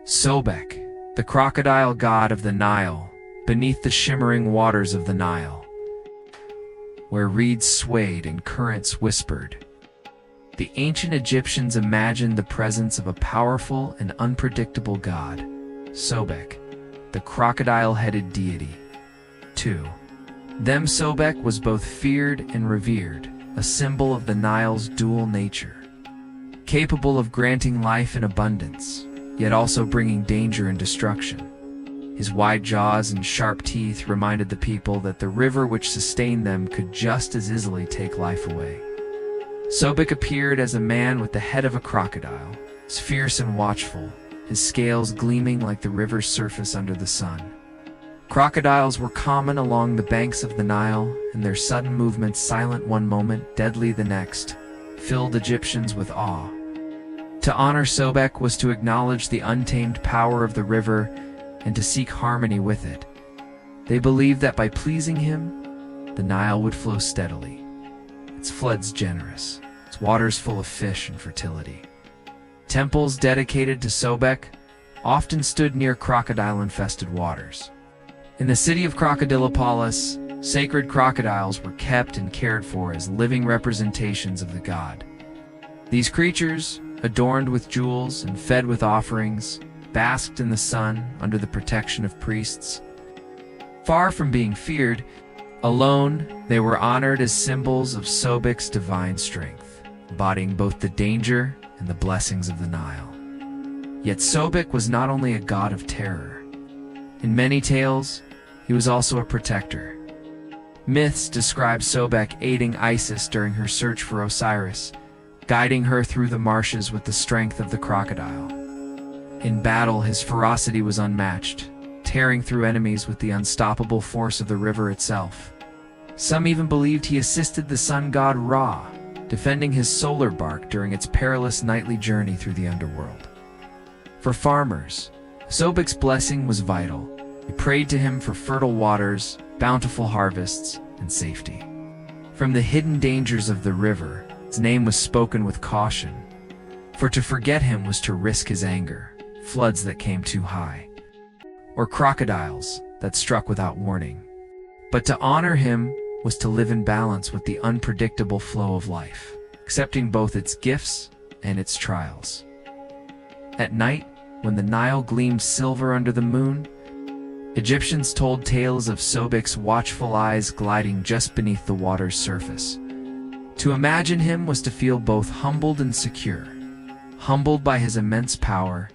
Sobek, the crocodile god of the Nile, beneath the shimmering waters of the Nile, where reeds swayed and currents whispered. The ancient Egyptians imagined the presence of a powerful and unpredictable god, Sobek, the crocodile-headed deity. 2. Them Sobek was both feared and revered, a symbol of the Nile's dual nature, capable of granting life in abundance, yet also bringing danger and destruction. His wide jaws and sharp teeth reminded the people that the river which sustained them could just as easily take life away. Sobek appeared as a man with the head of a crocodile, fierce and watchful, his scales gleaming like the river's surface under the sun. Crocodiles were common along the banks of the Nile, and their sudden movements, silent one moment, deadly the next, filled Egyptians with awe. To honor Sobek was to acknowledge the untamed power of the river and to seek harmony with it. They believed that by pleasing him, the Nile would flow steadily, its floods generous, its waters full of fish and fertility. Temples dedicated to Sobek often stood near crocodile-infested waters. In the city of Crocodilopolis, sacred crocodiles were kept and cared for as living representations of the god. These creatures, adorned with jewels and fed with offerings, basked in the sun under the protection of priests. Far from being feared, alone, they were honored as symbols of Sobek's divine strength, embodying both the danger and the blessings of the Nile. Yet Sobek was not only a god of terror. In many tales, he was also a protector. Myths describe Sobek aiding Isis during her search for Osiris, guiding her through the marshes with the strength of the crocodile. In battle, his ferocity was unmatched, tearing through enemies with the unstoppable force of the river itself. Some even believed he assisted the sun god Ra, defending his solar bark during its perilous nightly journey through the underworld. For farmers, Sobek's blessing was vital. They prayed to him for fertile waters, bountiful harvests, and safety. From the hidden dangers of the river, his name was spoken with caution, for to forget him was to risk his anger, floods that came too high, or crocodiles that struck without warning. But to honor him was to live in balance with the unpredictable flow of life, accepting both its gifts and its trials. At night, when the Nile gleamed silver under the moon, Egyptians told tales of Sobek's watchful eyes gliding just beneath the water's surface. To imagine him was to feel both humbled and secure, humbled by his immense power,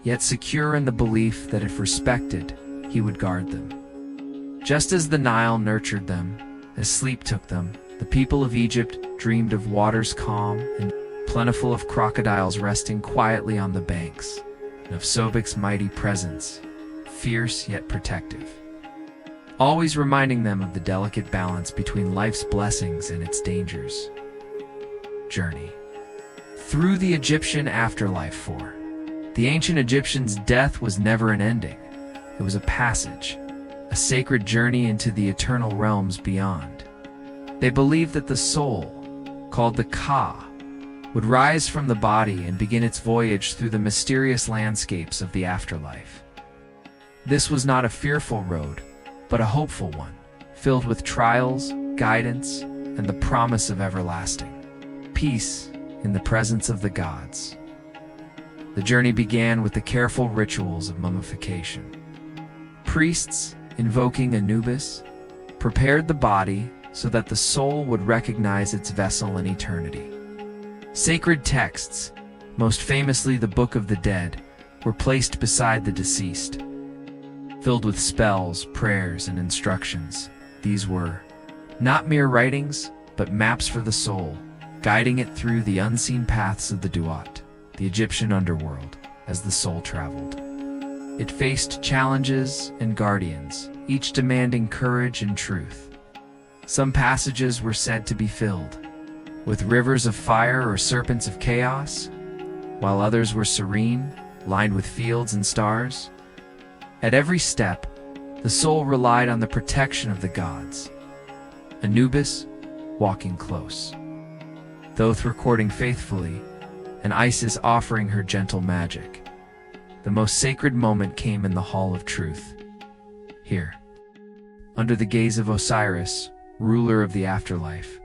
yet secure in the belief that if respected, he would guard them. Just as the Nile nurtured them, as sleep took them, the people of Egypt dreamed of waters calm and plentiful, of crocodiles resting quietly on the banks, and of Sobek's mighty presence, fierce yet protective, always reminding them of the delicate balance between life's blessings and its dangers. Journey through the Egyptian afterlife. For the ancient Egyptians, death was never an ending. It was a passage, a sacred journey into the eternal realms beyond. They believed that the soul, called the Ka, would rise from the body and begin its voyage through the mysterious landscapes of the afterlife. This was not a fearful road, but a hopeful one, filled with trials, guidance, and the promise of everlasting peace in the presence of the gods. The journey began with the careful rituals of mummification. Priests, invoking Anubis, prepared the body so that the soul would recognize its vessel in eternity. Sacred texts, most famously the Book of the Dead, were placed beside the deceased. Filled with spells, prayers, and instructions, these were not mere writings, but maps for the soul, guiding it through the unseen paths of the Duat, the Egyptian underworld, as the soul traveled. It faced challenges and guardians, each demanding courage and truth. Some passages were said to be filled with rivers of fire or serpents of chaos, while others were serene, lined with fields and stars. At every step, the soul relied on the protection of the gods, Anubis walking close, Thoth recording faithfully, and Isis offering her gentle magic. the most sacred moment came in the Hall of Truth. Here, under the gaze of Osiris, ruler of the afterlife,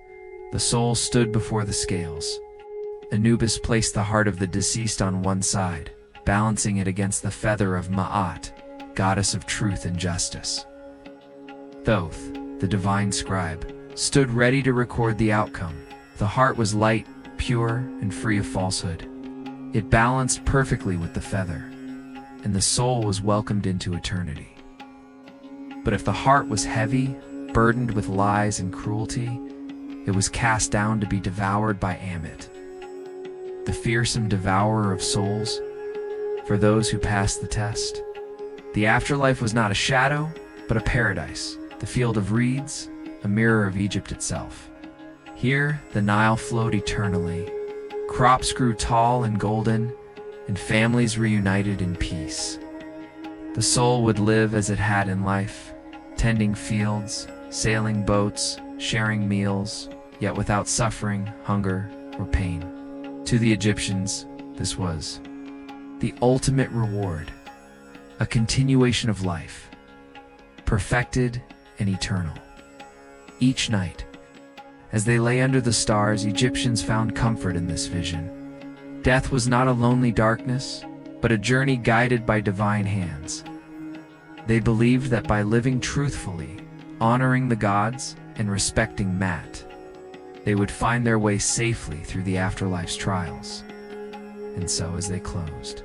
the soul stood before the scales. Anubis placed the heart of the deceased on one side, balancing it against the feather of Ma'at, goddess of truth and justice. Thoth, the divine scribe, stood ready to record the outcome. The heart was light, pure, and free of falsehood. It balanced perfectly with the feather, and the soul was welcomed into eternity. But if the heart was heavy, burdened with lies and cruelty, it was cast down to be devoured by Ammit, the fearsome devourer of souls. For those who passed the test, the afterlife was not a shadow, but a paradise, the field of reeds, a mirror of Egypt itself. Here, the Nile flowed eternally, crops grew tall and golden, and families reunited in peace. The soul would live as it had in life, tending fields, sailing boats, sharing meals, yet without suffering, hunger, or pain. To the Egyptians, this was the ultimate reward, a continuation of life, perfected and eternal. Each night, as they lay under the stars, Egyptians found comfort in this vision. Death was not a lonely darkness, but a journey guided by divine hands. They believed that by living truthfully, honoring the gods, and respecting Mat, they would find their way safely through the afterlife's trials. And so as they closed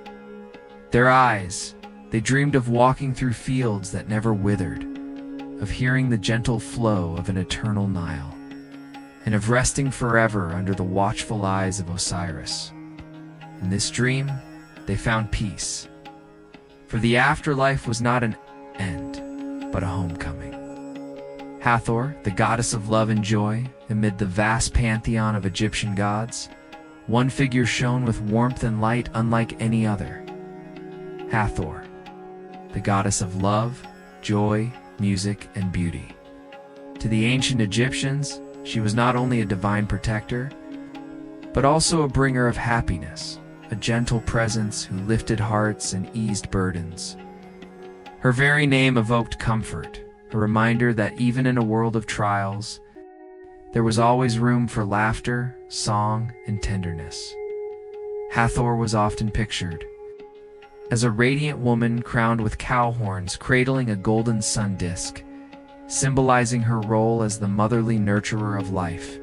their eyes, they dreamed of walking through fields that never withered, of hearing the gentle flow of an eternal Nile, and of resting forever under the watchful eyes of Osiris. In this dream, they found peace, for the afterlife was not an end, but a homecoming. Hathor, the goddess of love and joy, amid the vast pantheon of Egyptian gods, one figure shone with warmth and light unlike any other. Hathor, the goddess of love, joy, music, and beauty. To the ancient Egyptians, she was not only a divine protector, but also a bringer of happiness, a gentle presence who lifted hearts and eased burdens. Her very name evoked comfort, a reminder that even in a world of trials, there was always room for laughter, song, and tenderness. Hathor was often pictured as a radiant woman crowned with cow horns cradling a golden sun disk, symbolizing her role as the motherly nurturer of life.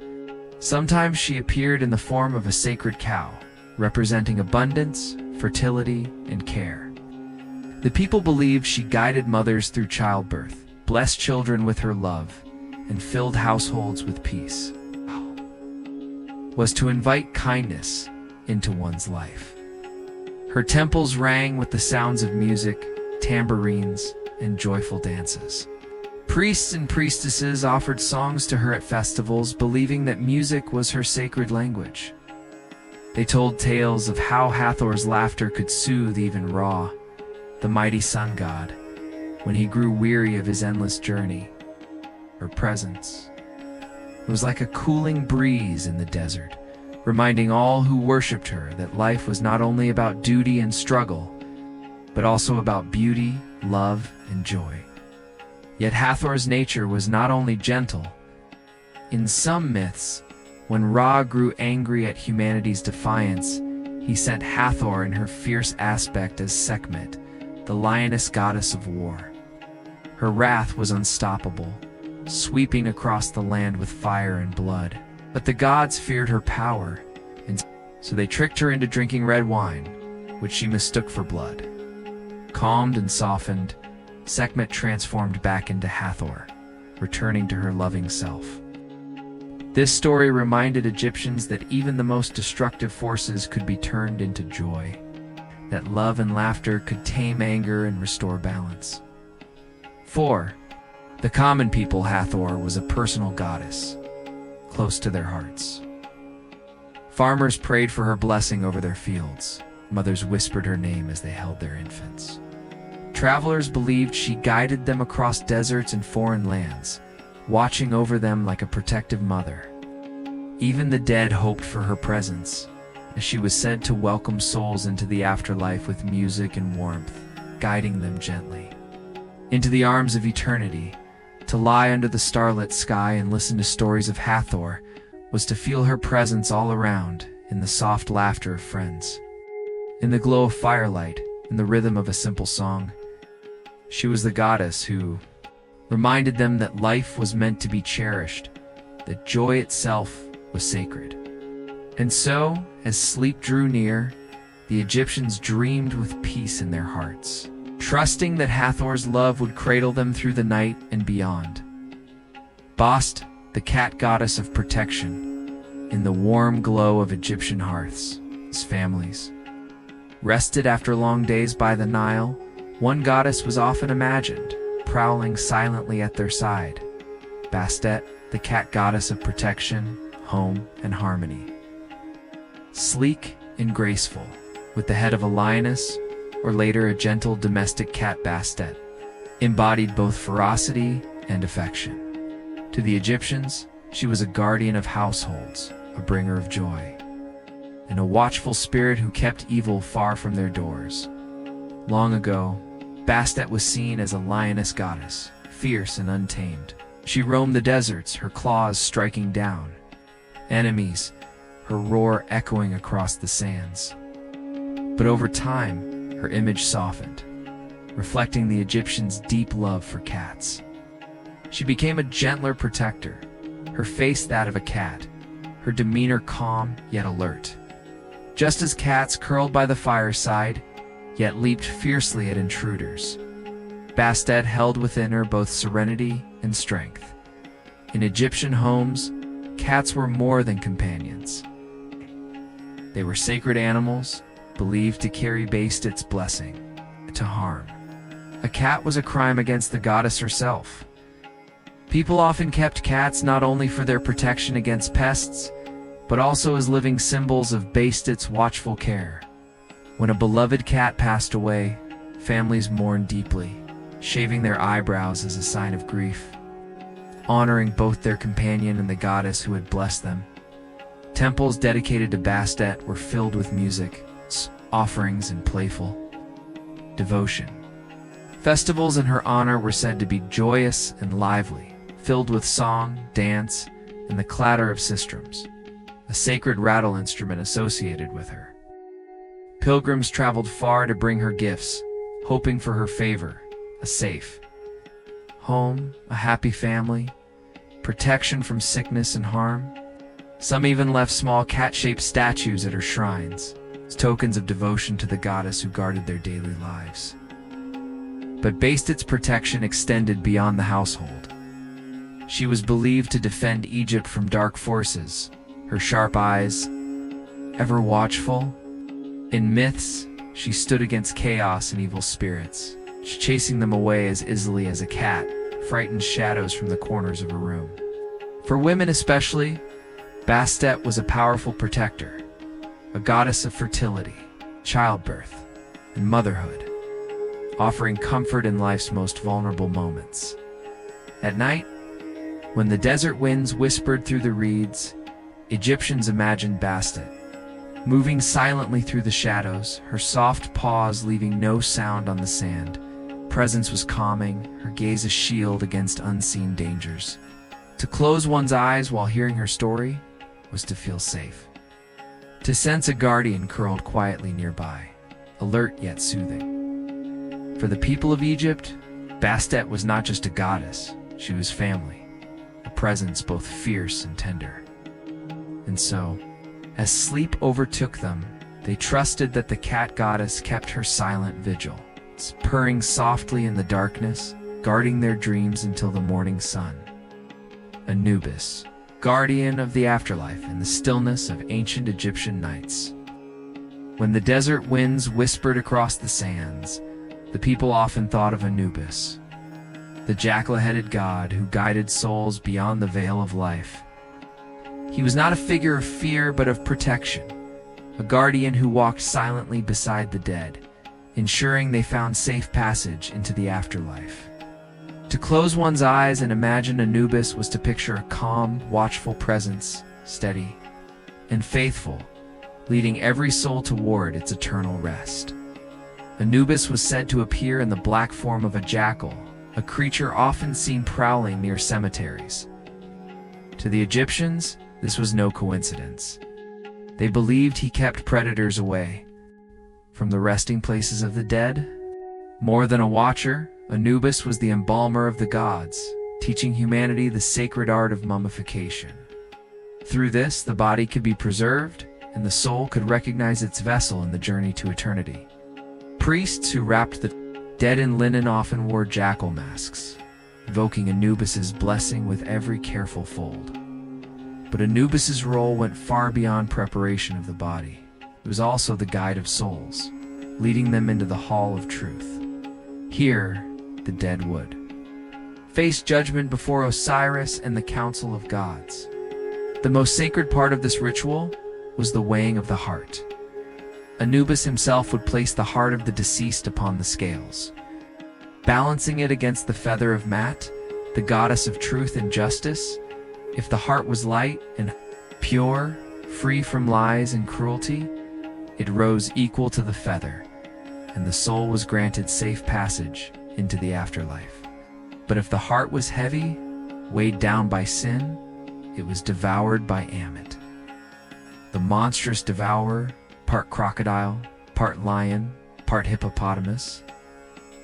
Sometimes she appeared in the form of a sacred cow, representing abundance, fertility, and care. The people believed she guided mothers through childbirth, blessed children with her love, and filled households with peace. Was to invite kindness into one's life. Her temples rang with the sounds of music, tambourines, and joyful dances. Priests and priestesses offered songs to her at festivals, believing that music was her sacred language. They told tales of how Hathor's laughter could soothe even Ra, the mighty sun god, when he grew weary of his endless journey. Her presence was like a cooling breeze in the desert, reminding all who worshipped her that life was not only about duty and struggle, but also about beauty, love, and joy. Yet Hathor's nature was not only gentle. In some myths, when Ra grew angry at humanity's defiance, he sent Hathor in her fierce aspect as Sekhmet, the lioness goddess of war. Her wrath was unstoppable, sweeping across the land with fire and blood. But the gods feared her power, and so they tricked her into drinking red wine, which she mistook for blood. Calmed and softened, Sekhmet transformed back into Hathor, returning to her loving self. This story reminded Egyptians that even the most destructive forces could be turned into joy, that love and laughter could tame anger and restore balance. 4. The common people. Hathor was a personal goddess, close to their hearts. Farmers prayed for her blessing over their fields. Mothers whispered her name as they held their infants. Travelers believed she guided them across deserts and foreign lands, watching over them like a protective mother. Even the dead hoped for her presence, as she was said to welcome souls into the afterlife with music and warmth, guiding them gently into the arms of eternity. To lie under the starlit sky and listen to stories of Hathor was to feel her presence all around, in the soft laughter of friends, in the glow of firelight, in the rhythm of a simple song. She was the goddess who reminded them that life was meant to be cherished, that joy itself was sacred. And so, as sleep drew near, the Egyptians dreamed with peace in their hearts, trusting that Hathor's love would cradle them through the night and beyond. Bast, the cat goddess of protection, in the warm glow of Egyptian hearths, as families rested after long days by the Nile, one goddess was often imagined, prowling silently at their side. Bastet, the cat goddess of protection, home, and harmony. Sleek and graceful, with the head of a lioness, or later a gentle domestic cat, Bastet embodied both ferocity and affection. To the Egyptians, she was a guardian of households, a bringer of joy, and a watchful spirit who kept evil far from their doors. Long ago, Bastet was seen as a lioness goddess, fierce and untamed. She roamed the deserts, her claws striking down enemies, her roar echoing across the sands. But over time, her image softened, reflecting the Egyptians' deep love for cats. She became a gentler protector, her face that of a cat, her demeanor calm yet alert. Just as cats curled by the fireside, yet leaped fiercely at intruders, Bastet held within her both serenity and strength. In Egyptian homes, cats were more than companions. They were sacred animals, believed to carry Bastet's blessing. To harm a cat was a crime against the goddess herself. People often kept cats not only for their protection against pests, but also as living symbols of Bastet's watchful care. When a beloved cat passed away, families mourned deeply, shaving their eyebrows as a sign of grief, honoring both their companion and the goddess who had blessed them. Temples dedicated to Bastet were filled with music, offerings, and playful devotion. Festivals in her honor were said to be joyous and lively, filled with song, dance, and the clatter of sistrums, a sacred rattle instrument associated with her. Pilgrims traveled far to bring her gifts, hoping for her favor, a safe home, a happy family, protection from sickness and harm. Some even left small cat-shaped statues at her shrines, as tokens of devotion to the goddess who guarded their daily lives. But Bastet's protection extended beyond the household. She was believed to defend Egypt from dark forces, her sharp eyes ever watchful. In myths, she stood against chaos and evil spirits, chasing them away as easily as a cat frightened shadows from the corners of a room. For women especially, Bastet was a powerful protector, a goddess of fertility, childbirth, and motherhood, offering comfort in life's most vulnerable moments. At night, when the desert winds whispered through the reeds, Egyptians imagined Bastet moving silently through the shadows, her soft paws leaving no sound on the sand. Presence was calming, her gaze a shield against unseen dangers. To close one's eyes while hearing her story was to feel safe, to sense a guardian curled quietly nearby, alert yet soothing. For the people of Egypt, Bastet was not just a goddess, she was family, a presence both fierce and tender. And so, as sleep overtook them, they trusted that the cat goddess kept her silent vigil, purring softly in the darkness, guarding their dreams until the morning sun. Anubis, guardian of the afterlife in the stillness of ancient Egyptian nights. When the desert winds whispered across the sands, the people often thought of Anubis, the jackal-headed god who guided souls beyond the veil of life. He was not a figure of fear but of protection, a guardian who walked silently beside the dead, ensuring they found safe passage into the afterlife. To close one's eyes and imagine Anubis was to picture a calm, watchful presence, steady and faithful, leading every soul toward its eternal rest. Anubis was said to appear in the black form of a jackal, a creature often seen prowling near cemeteries. To the Egyptians, this was no coincidence. They believed he kept predators away from the resting places of the dead. More than a watcher, Anubis was the embalmer of the gods, teaching humanity the sacred art of mummification. Through this, the body could be preserved, and the soul could recognize its vessel in the journey to eternity. Priests who wrapped the dead in linen often wore jackal masks, invoking Anubis's blessing with every careful fold. But Anubis's role went far beyond preparation of the body. It was also the guide of souls, leading them into the Hall of Truth. Here, the dead would face judgment before Osiris and the Council of Gods. The most sacred part of this ritual was the weighing of the heart. Anubis himself would place the heart of the deceased upon the scales, balancing it against the feather of Mat, the goddess of truth and justice. If the heart was light and pure, free from lies and cruelty, it rose equal to the feather, and the soul was granted safe passage into the afterlife. But if the heart was heavy, weighed down by sin, it was devoured by Ammit, the monstrous devourer, part crocodile, part lion, part hippopotamus.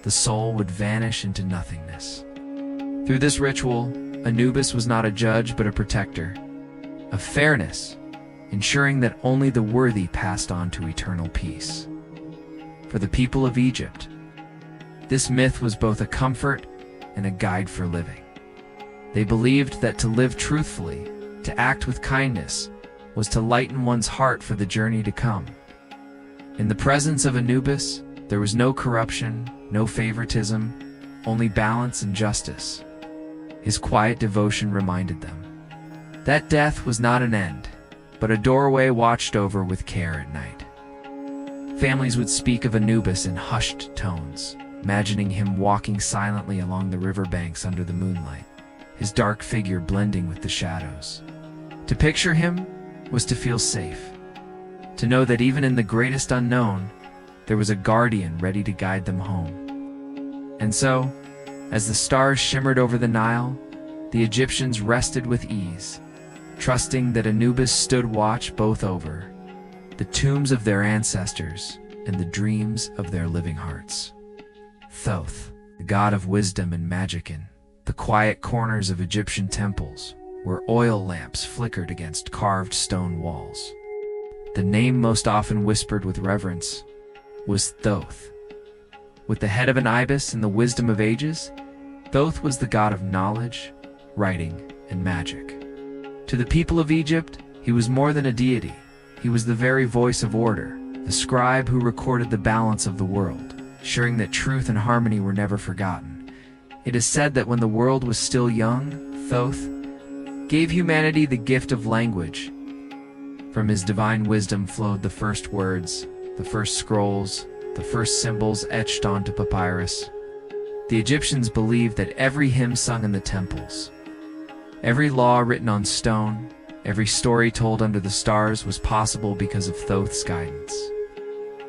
The soul would vanish into nothingness. Through this ritual, Anubis was not a judge but a protector of fairness, ensuring that only the worthy passed on to eternal peace. For the people of Egypt, this myth was both a comfort and a guide for living. They believed that to live truthfully, to act with kindness, was to lighten one's heart for the journey to come. In the presence of Anubis, there was no corruption, no favoritism, only balance and justice. His quiet devotion reminded them that death was not an end, but a doorway watched over with care at night. Families would speak of Anubis in hushed tones, imagining him walking silently along the riverbanks under the moonlight, his dark figure blending with the shadows. To picture him was to feel safe, to know that even in the greatest unknown, there was a guardian ready to guide them home. And so, as the stars shimmered over the Nile, the Egyptians rested with ease, trusting that Anubis stood watch both over the tombs of their ancestors and the dreams of their living hearts. Thoth, the god of wisdom and magic, in the quiet corners of Egyptian temples, where oil lamps flickered against carved stone walls. The name most often whispered with reverence was Thoth. With the head of an ibis and the wisdom of ages, Thoth was the god of knowledge, writing, and magic. To the people of Egypt, he was more than a deity. He was the very voice of order, the scribe who recorded the balance of the world, ensuring that truth and harmony were never forgotten. It is said that when the world was still young, Thoth gave humanity the gift of language. From his divine wisdom flowed the first words, the first scrolls, the first symbols etched onto papyrus. The Egyptians believed that every hymn sung in the temples, every law written on stone, every story told under the stars was possible because of Thoth's guidance.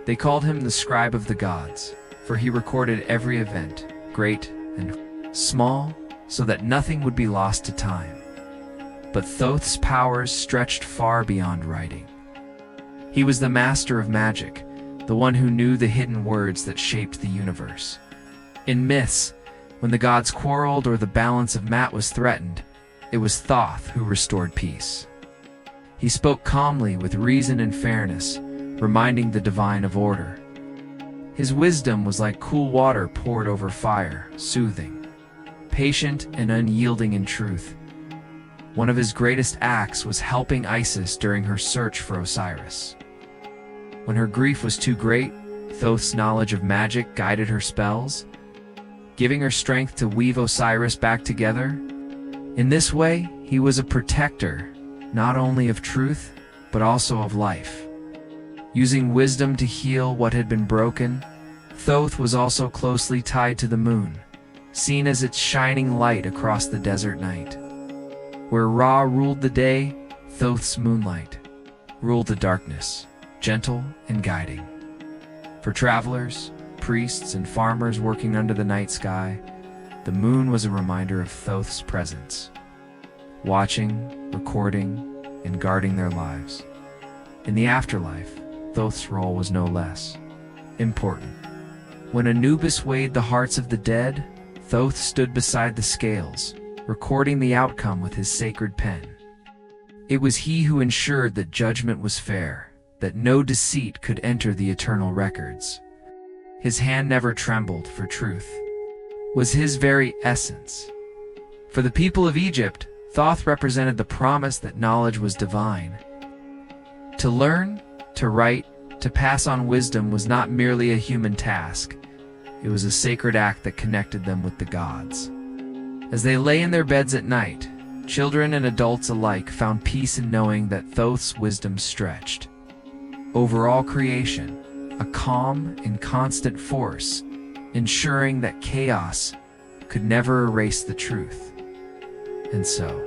They called him the scribe of the gods, for he recorded every event, great and small, so that nothing would be lost to time. But Thoth's powers stretched far beyond writing. He was the master of magic, the one who knew the hidden words that shaped the universe. In myths, when the gods quarreled or the balance of Mat was threatened, it was Thoth who restored peace. He spoke calmly with reason and fairness, reminding the divine of order. His wisdom was like cool water poured over fire, soothing, patient and unyielding in truth. One of his greatest acts was helping Isis during her search for Osiris. When her grief was too great, Thoth's knowledge of magic guided her spells, giving her strength to weave Osiris back together. In this way, he was a protector, not only of truth, but also of life. Using wisdom to heal what had been broken, Thoth was also closely tied to the moon, seen as its shining light across the desert night. Where Ra ruled the day, Thoth's moonlight ruled the darkness, gentle and guiding. For travelers, priests, and farmers working under the night sky, the moon was a reminder of Thoth's presence, watching, recording, and guarding their lives. In the afterlife, Thoth's role was no less important. When Anubis weighed the hearts of the dead, Thoth stood beside the scales, recording the outcome with his sacred pen. It was he who ensured that judgment was fair, that no deceit could enter the eternal records. His hand never trembled, for truth was his very essence. For the people of Egypt, Thoth represented the promise that knowledge was divine. To learn, to write, to pass on wisdom was not merely a human task. It was a sacred act that connected them with the gods. As they lay in their beds at night, children and adults alike found peace in knowing that Thoth's wisdom stretched over all creation, a calm and constant force, ensuring that chaos could never erase the truth. And so,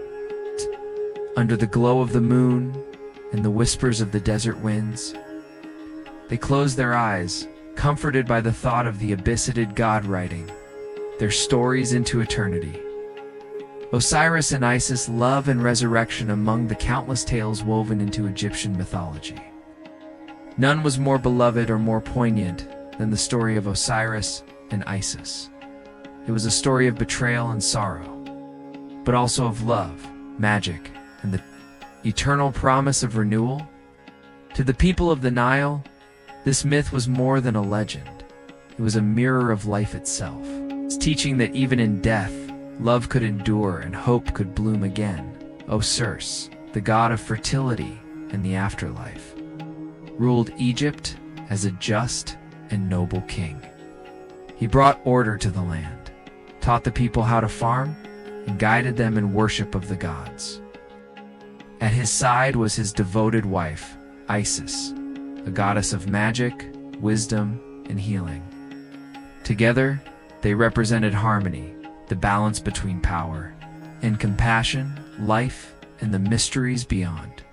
under the glow of the moon and the whispers of the desert winds, they closed their eyes, comforted by the thought of the abyssided god writing their stories into eternity. Osiris and Isis' love and resurrection among the countless tales woven into Egyptian mythology. None was more beloved or more poignant than the story of Osiris and Isis. It was a story of betrayal and sorrow, but also of love, magic, and the eternal promise of renewal. To the people of the Nile, this myth was more than a legend. It was a mirror of life itself, teaching that even in death, love could endure and hope could bloom again. Osiris, the god of fertility and the afterlife, ruled Egypt as a just and noble king. He brought order to the land, taught the people how to farm, and guided them in worship of the gods. At his side was his devoted wife, Isis, a goddess of magic, wisdom, and healing. Together, they represented harmony, the balance between power and compassion, life, and the mysteries beyond.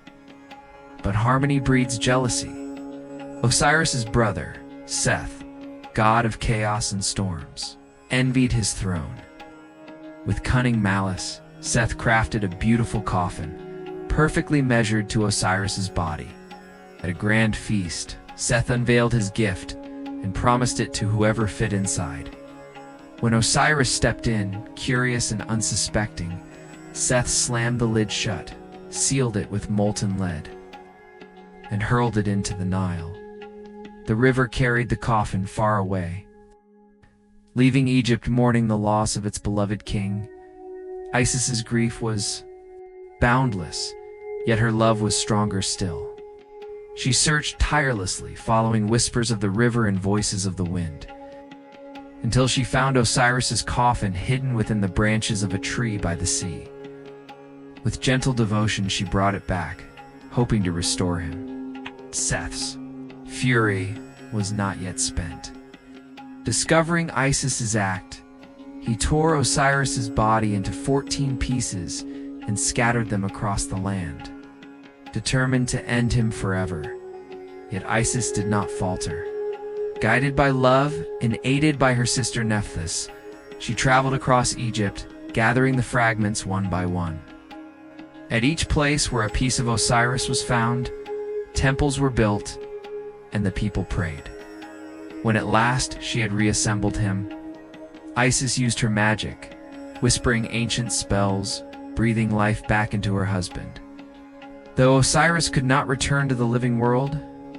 But harmony breeds jealousy. Osiris's brother, Seth, god of chaos and storms, envied his throne. With cunning malice, Seth crafted a beautiful coffin, perfectly measured to Osiris's body. At a grand feast, Seth unveiled his gift and promised it to whoever fit inside. When Osiris stepped in, curious and unsuspecting, Seth slammed the lid shut, sealed it with molten lead, and hurled it into the Nile. The river carried the coffin far away, leaving Egypt mourning the loss of its beloved king. Isis's grief was boundless, yet her love was stronger still. She searched tirelessly, following whispers of the river and voices of the wind, until she found Osiris's coffin hidden within the branches of a tree by the sea. With gentle devotion, she brought it back, hoping to restore him. Seth's fury was not yet spent. Discovering Isis's act, he tore Osiris's body into 14 pieces and scattered them across the land, determined to end him forever. Yet Isis did not falter. Guided by love and aided by her sister Nephthys, she traveled across Egypt, gathering the fragments one by one. At each place where a piece of Osiris was found, temples were built, and the people prayed. When at last she had reassembled him, Isis used her magic, whispering ancient spells, breathing life back into her husband. Though Osiris could not return to the living world,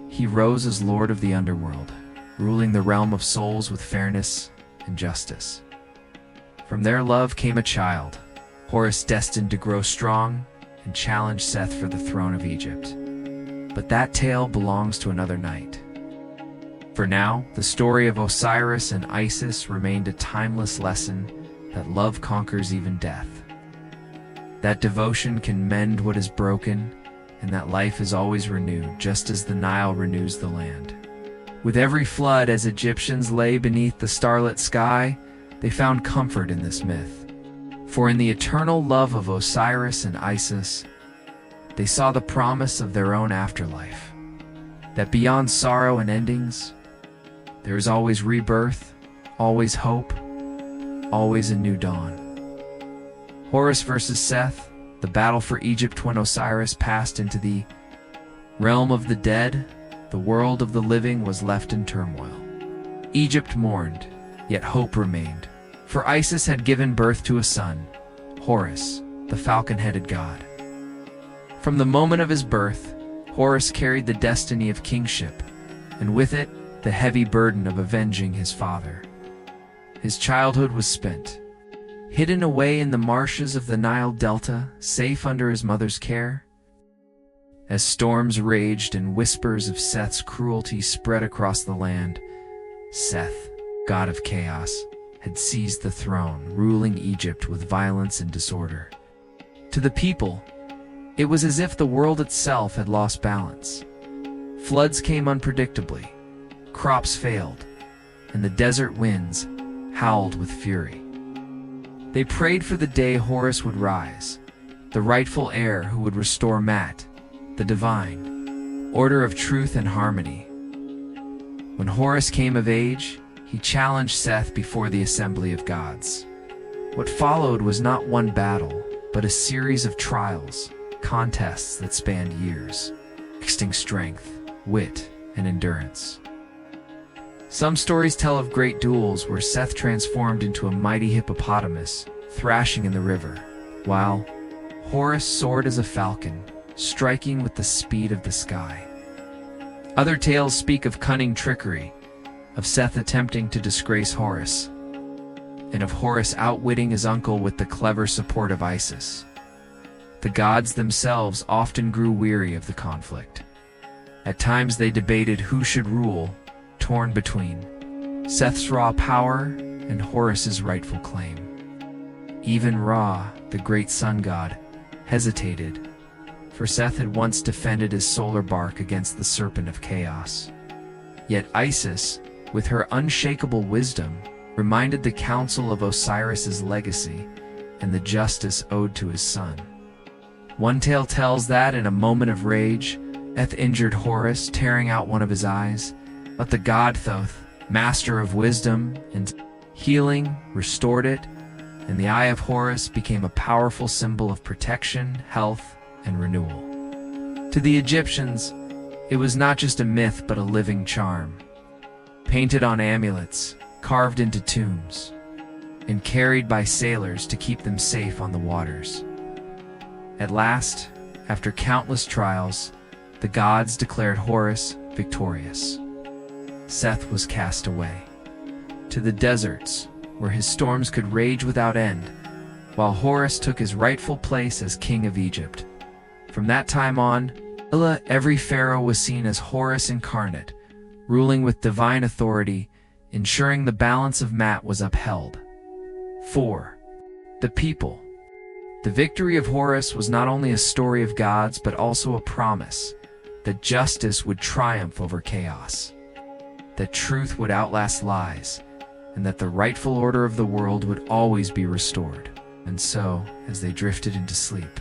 he rose as lord of the underworld, ruling the realm of souls with fairness and justice. From their love came a child, Horus, destined to grow strong and challenge Seth for the throne of Egypt. But that tale belongs to another night. For now, the story of Osiris and Isis remained a timeless lesson that love conquers even death, that devotion can mend what is broken, and that life is always renewed, just as the Nile renews the land. With every flood, as Egyptians lay beneath the starlit sky, they found comfort in this myth. For in the eternal love of Osiris and Isis, they saw the promise of their own afterlife. that beyond sorrow and endings, there is always rebirth, always hope, always a new dawn. Horus versus Seth, the battle for Egypt. When Osiris passed into the realm of the dead, the world of the living was left in turmoil. Egypt mourned, yet hope remained, for Isis had given birth to a son, Horus, the falcon-headed god. From the moment of his birth, Horus carried the destiny of kingship, and with it, the heavy burden of avenging his father. His childhood was spent, hidden away in the marshes of the Nile Delta, safe under his mother's care. As storms raged and whispers of Seth's cruelty spread across the land, Seth, god of chaos, had seized the throne, ruling Egypt with violence and disorder. To the people, it was as if the world itself had lost balance. Floods came unpredictably, crops failed, and the desert winds howled with fury. They prayed for the day Horus would rise, the rightful heir who would restore Mat, the divine order of truth and harmony. When Horus came of age, he challenged Seth before the assembly of gods. What followed was not one battle, but a series of trials, contests that spanned years, testing strength, wit, and endurance. Some stories tell of great duels where Seth transformed into a mighty hippopotamus, thrashing in the river, while Horus soared as a falcon, striking with the speed of the sky. Other tales speak of cunning trickery, of Seth attempting to disgrace Horus, and of Horus outwitting his uncle with the clever support of Isis. The gods themselves often grew weary of the conflict. At times they debated who should rule, torn between Seth's raw power and Horus's rightful claim. Even Ra, the great sun god, hesitated, for Seth had once defended his solar bark against the serpent of chaos. Yet Isis, with her unshakable wisdom, reminded the council of Osiris's legacy and the justice owed to his son. One tale tells that in a moment of rage, Seth injured Horus, tearing out one of his eyes, but the god Thoth, master of wisdom and healing, restored it, and the eye of Horus became a powerful symbol of protection, health, and renewal. To the Egyptians, it was not just a myth but a living charm, painted on amulets, carved into tombs, and carried by sailors to keep them safe on the waters. At last, after countless trials, the gods declared Horus victorious. Seth was cast away to the deserts, where his storms could rage without end, while Horus took his rightful place as king of Egypt. From that time on, every pharaoh was seen as Horus incarnate, ruling with divine authority, ensuring the balance of Mat was upheld. 4. The people. The victory of Horus was not only a story of gods but also a promise that justice would triumph over chaos, that truth would outlast lies, and that the rightful order of the world would always be restored. And so, as they drifted into sleep,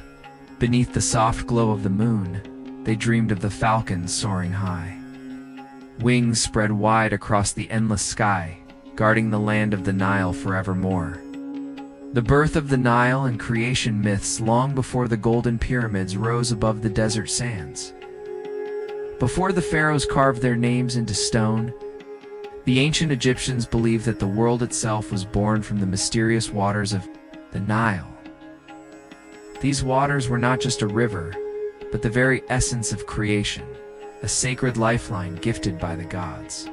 beneath the soft glow of the moon, they dreamed of the falcon soaring high. Wings spread wide across the endless sky, guarding the land of the Nile forevermore. The birth of the Nile and creation myths long before the golden pyramids rose above the desert sands. Before the pharaohs carved their names into stone, the ancient Egyptians believed that the world itself was born from the mysterious waters of the Nile. These waters were not just a river, but the very essence of creation, a sacred lifeline gifted by the gods.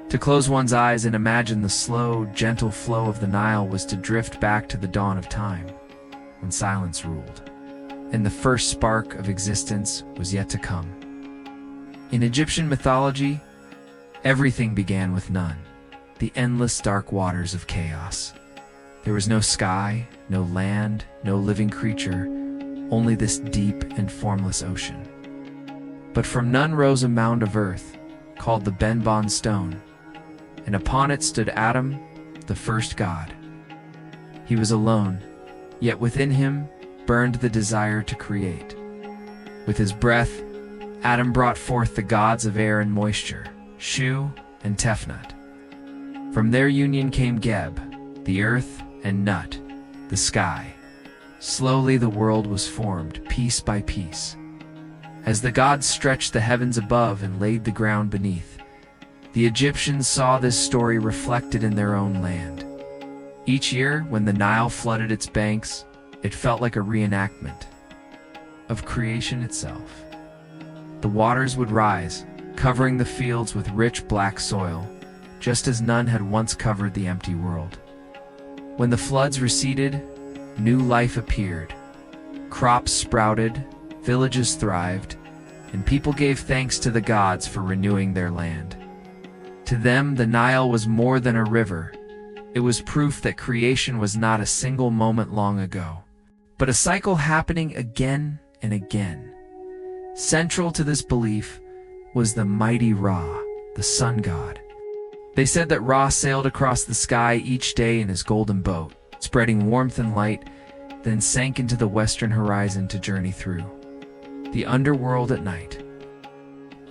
To close one's eyes and imagine the slow, gentle flow of the Nile was to drift back to the dawn of time, when silence ruled, and the first spark of existence was yet to come. In Egyptian mythology, everything began with none, the endless dark waters of chaos. There was no sky, no land, no living creature, only this deep and formless ocean. But from none rose a mound of earth, called the Benbon Stone, and upon it stood Adam, the first god. He was alone, yet within him burned the desire to create. With his breath, Adam brought forth the gods of air and moisture, Shu and Tefnut. From their union came Geb, the earth, and Nut, the sky. Slowly the world was formed, piece by piece. As the gods stretched the heavens above and laid the ground beneath, the Egyptians saw this story reflected in their own land. Each year, when the Nile flooded its banks, it felt like a reenactment of creation itself. The waters would rise, covering the fields with rich black soil, just as none had once covered the empty world. When the floods receded, new life appeared. Crops sprouted, villages thrived, and people gave thanks to the gods for renewing their land. To them, the Nile was more than a river. It was proof that creation was not a single moment long ago, but a cycle happening again and again. Central to this belief was the mighty Ra, the sun god. They said that Ra sailed across the sky each day in his golden boat, spreading warmth and light, then sank into the western horizon to journey through the underworld at night.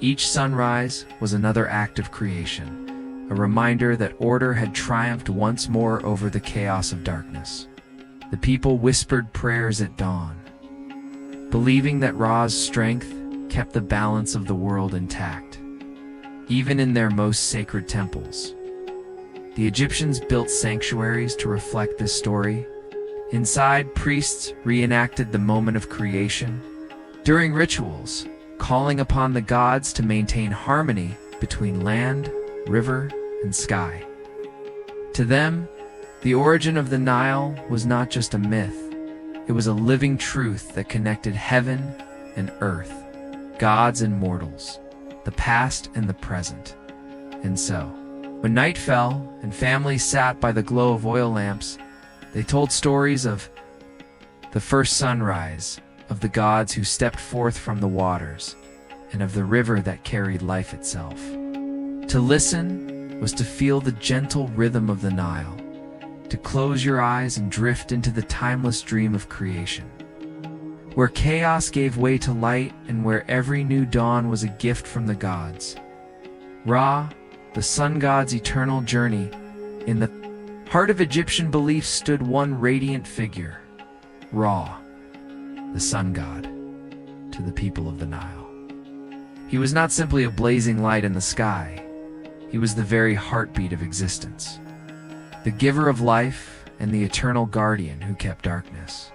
Each sunrise was another act of creation, a reminder that order had triumphed once more over the chaos of darkness. The people whispered prayers at dawn, believing that Ra's strength kept the balance of the world intact, even in their most sacred temples. The Egyptians built sanctuaries to reflect this story. Inside, priests reenacted the moment of creation, during rituals, calling upon the gods to maintain harmony between land, river, and sky. To them, the origin of the Nile was not just a myth, it was a living truth that connected heaven and earth, gods and mortals, the past and the present. And so, when night fell and families sat by the glow of oil lamps, they told stories of the first sunrise, of the gods who stepped forth from the waters, and of the river that carried life itself. To listen was to feel the gentle rhythm of the Nile, to close your eyes and drift into the timeless dream of creation, where chaos gave way to light and where every new dawn was a gift from the gods. Ra, the sun god's eternal journey, in the heart of Egyptian belief stood one radiant figure, Ra, the sun god, to the people of the Nile. He was not simply a blazing light in the sky, he was the very heartbeat of existence, the giver of life and the eternal guardian who kept darkness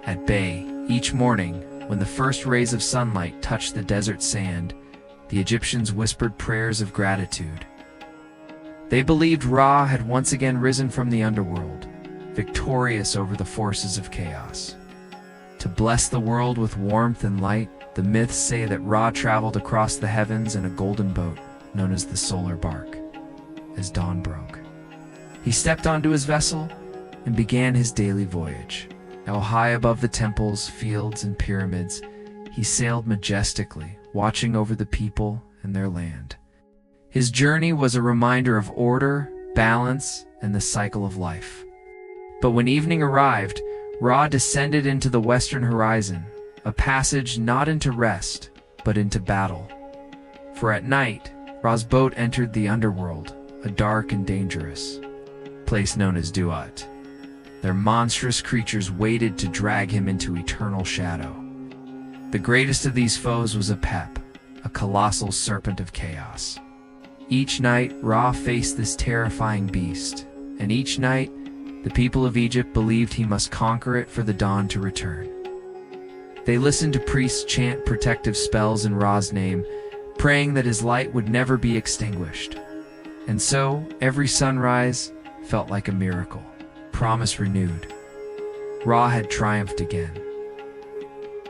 at bay. Each morning, when the first rays of sunlight touched the desert sand, the Egyptians whispered prayers of gratitude. They believed Ra had once again risen from the underworld, victorious over the forces of chaos. To bless the world with warmth and light, the myths say that Ra traveled across the heavens in a golden boat, known as the solar bark. As dawn broke, he stepped onto his vessel and began his daily voyage. Now high above the temples, fields, and pyramids, he sailed majestically, watching over the people and their land. His journey was a reminder of order, balance, and the cycle of life. But when evening arrived, Ra descended into the western horizon, a passage not into rest, but into battle. For at night, Ra's boat entered the underworld, a dark and dangerous place known as Duat. Their monstrous creatures waited to drag him into eternal shadow. The greatest of these foes was Apep, a colossal serpent of chaos. Each night, Ra faced this terrifying beast, and each night, the people of Egypt believed he must conquer it for the dawn to return. They listened to priests chant protective spells in Ra's name, praying that his light would never be extinguished. And so, every sunrise felt like a miracle, promise renewed. Ra had triumphed again.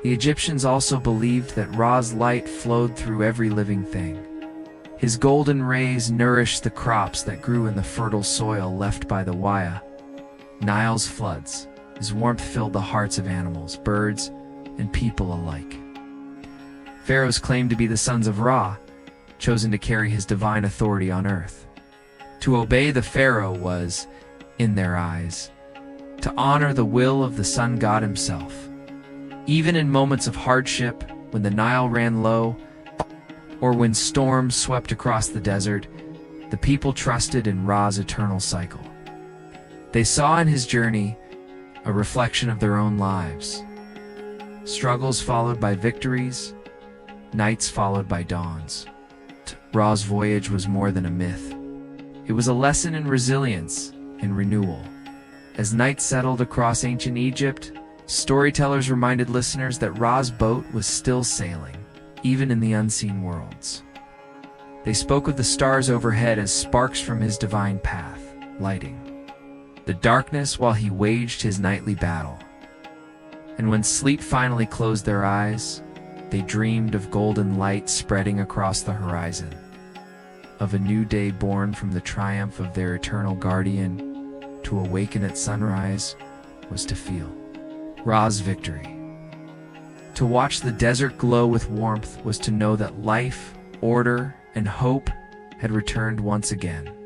The Egyptians also believed that Ra's light flowed through every living thing. His golden rays nourished the crops that grew in the fertile soil left by the Nile's floods. His warmth filled the hearts of animals, birds, and people alike. Pharaohs claimed to be the sons of Ra, chosen to carry his divine authority on earth. To obey the pharaoh was, in their eyes, to honor the will of the sun god himself. Even in moments of hardship, when the Nile ran low, Or when storms swept across the desert, the people trusted in Ra's eternal cycle. They saw in his journey a reflection of their own lives. Struggles followed by victories, nights followed by dawns. Ra's voyage was more than a myth. It was a lesson in resilience and renewal. As night settled across ancient Egypt, storytellers reminded listeners that Ra's boat was still sailing, even in the unseen worlds. They spoke of the stars overhead as sparks from his divine path, lighting the darkness while he waged his nightly battle. And when sleep finally closed their eyes, they dreamed of golden light spreading across the horizon, of a new day born from the triumph of their eternal guardian. To awaken at sunrise was to feel Ra's victory. To watch the desert glow with warmth was to know that life, order, and hope had returned once again.